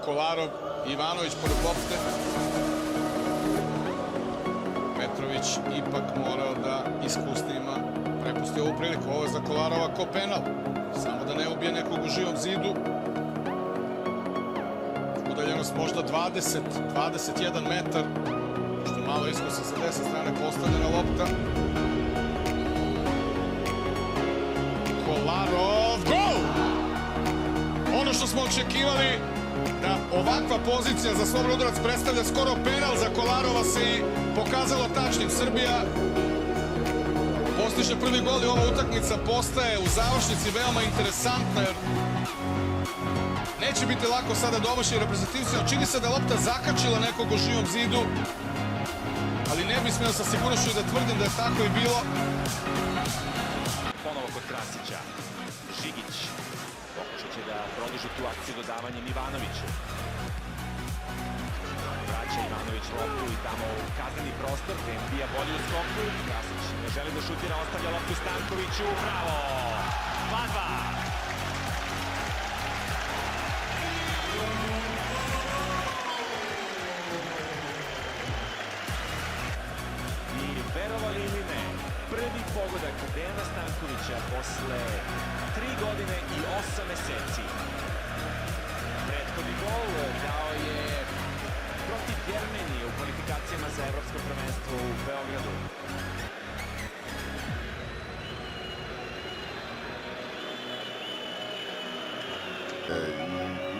Kolarov, Ivanović pored lopte. Petrović ipak morao da iskusnima prepusti ovu priliku. Ovo je za Kolarova ko penal. Samo da ne ubije nekog u živom zidu. Udaljenost možda 20-21 metar. Što malo iskusa sa desne strane postavljena lopta. Kolarov, gol! Ono što smo očekivali, da ovakva pozicija za slobodan udarac predstavlja skoro penal za Kolarova, se i pokazalo tačnim. Srbija postiže prvi gol i ova utakmica postaje u završnici veoma interesantna, jer neće biti lako sada domaći reprezentativcima. Čini se da je lopta zakačila nekog u živom zidu, ali ne bi smio sa sigurnošću da tvrdim da je tako i bilo. Ponovo kod Krasića. Žigić pokušat će da produži tu akciju dodavanjem Ivanoviću. Vraća Ivanović loptu i tamo u kazneni prostor, gde bija bolje u skoku. Krasić ne želi da šutira, ostavlja loptu Stankoviću. Bravo! 2-2! I verovali ili ne, prvi pogodak Dejana Stankovića posle 3 godine i 8 meseci. Prethodni gol dao je protiv Jermenije u kvalifikacijama za evropsko prvenstvo u Beogradu.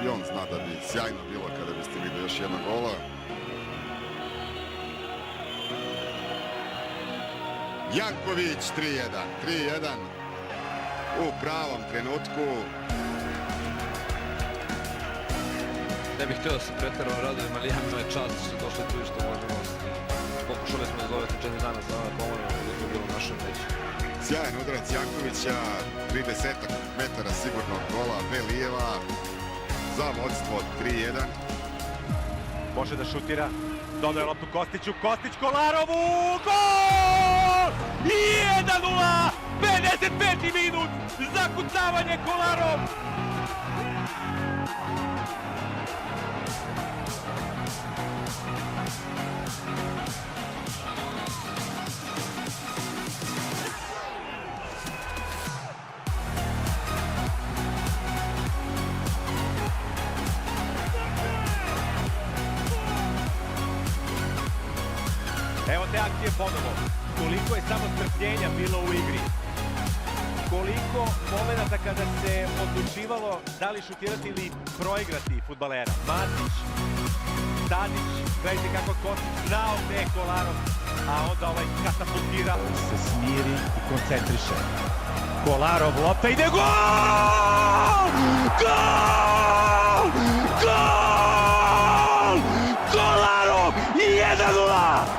I on zna da bi sjajno bilo kada biste videli još jednog gola. Janković 3-1 u pravom trenutku. Ne bih htio da se pretjerano radujem, ali jako je čast što su došli tu i što možemo. Pokušali smo da zovete 4 dana za nama pomoćemo koliko je bilo u našem među. Sjajan udarac Jankovića, 30 metara sigurnog gola Velijeva za vodstvo 3-1. Može da šutira, dodaje loptu Kostiću, Kostić Kolarovu, gol! 1-0, 55. minut, zakucavanje Kolarov! Evo te akcije ponovo. Koliko je samo strpljenja bilo u igri. Koliko momenata kada se odlučivalo da li šutirati ili proigrati fudbalera. Matić, Tadić, gledajte kako Kostić znao gde je Kolarov, a onda ovaj katapultira. Se smiri i koncentriše. Kolarov, lopta ide, gol! Gol! Gol! Kolarov! 1-0!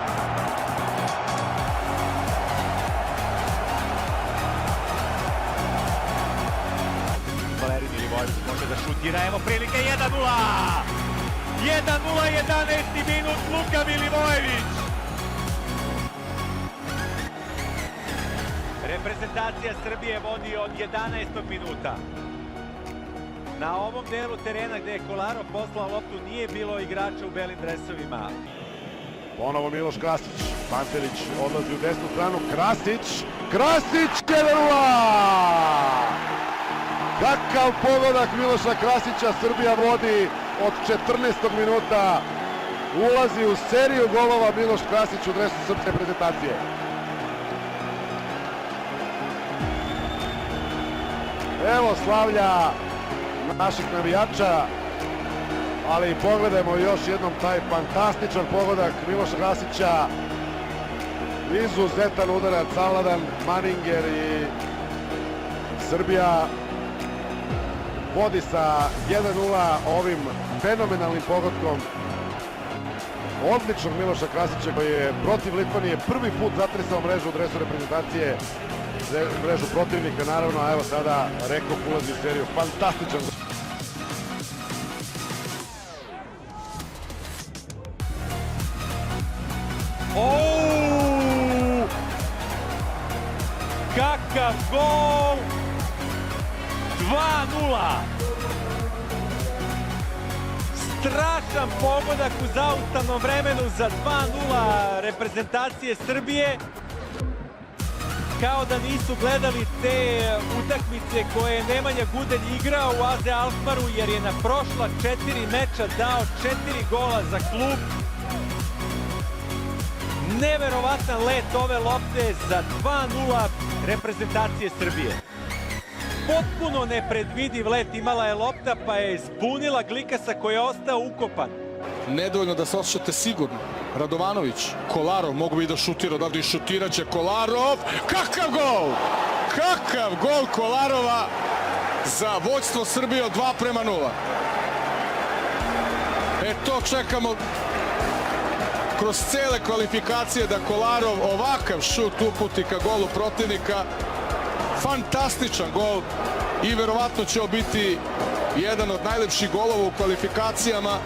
Valerin Milivojević može da šutira, evo prilike, 1-0! 1-0, 11. minut, Luka Milivojević! Reprezentacija Srbije vodi od 11. minuta. Na ovom delu terena gde je Kolarov poslao loptu nije bilo igrača u belim dresovima. Ponovo Miloš Krasić, Pantelić odlazi u desnu stranu, Krasić 1-0! Kakav pogodak Miloša Krasića, Srbija vodi od 14. minuta, ulazi u seriju golova Miloš Krasić u dresu srpske reprezentacije. Evo slavlja naših navijača, ali pogledajmo još jednom taj fantastičan pogodak Miloša Krasića. Izuzetan udarac, savladan Maninger i Srbija vodi sa 1-0 ovim fenomenalnim pogodkom odličnog Miloša Krasića, koji je protiv Litvanije prvi put zatresao mrežu u dresu reprezentacije, mrežu protivnika naravno, a evo sada Rekop ulazi u seriju. Fantastičan. Kakav gol! 2-0! strašan pogodak u zaustavnom vremenu za 2:0 reprezentacije Srbije. Kao da nisu gledali te utakmice koje je Nemanja Gudelj igrao u AZ Alkmaru, jer je na prošla 4 meča dao 4 gola za klub. Neverovatan let ove lopte za 2:0 reprezentacije Srbije. Potpuno nepredvidiv let imala je lopta, pa je zbunila Glikasa koji je ostao ukopan. Nedovoljno da se osjećate sigurno. Radovanović, Kolarov, mogu bi da šutira odavde i šutirat će Kolarov. Kakav gol! Kakav gol Kolarova za vođstvo Srbije od 2:0. E to čekamo kroz cele kvalifikacije da Kolarov ovakav šut uputi ka golu protivnika. Fantastičan gol i verovatno će biti jedan od najlepših golova u kvalifikacijama.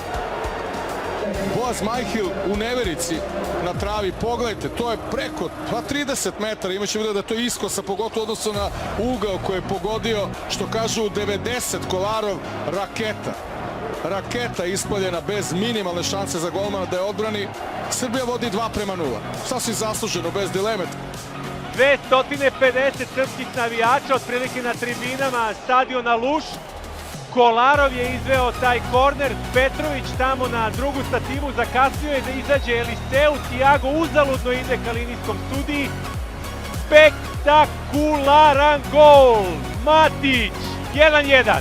Boaz Majhil u neverici na travi, pogledajte, to je preko 30 metara, imaće vidjeti da je to iskosa, pogotovo odnosno na ugao koji je pogodio, što kažu u 90, Kolarov, raketa ispaljena bez minimalne šanse za golmana da je odbrani. Srbija vodi 2:0, sasvim zasluženo, bez dileme. 250 srpskih navijača, otprilike na tribinama stadiona Luš. Kolarov je izveo taj korner, Petrović tamo na drugu stativu zakasnio je da izađe Eliseu, Tiago uzaludno ide ka linijskom sudiji. Spektakularan gol! Matić, 1:1.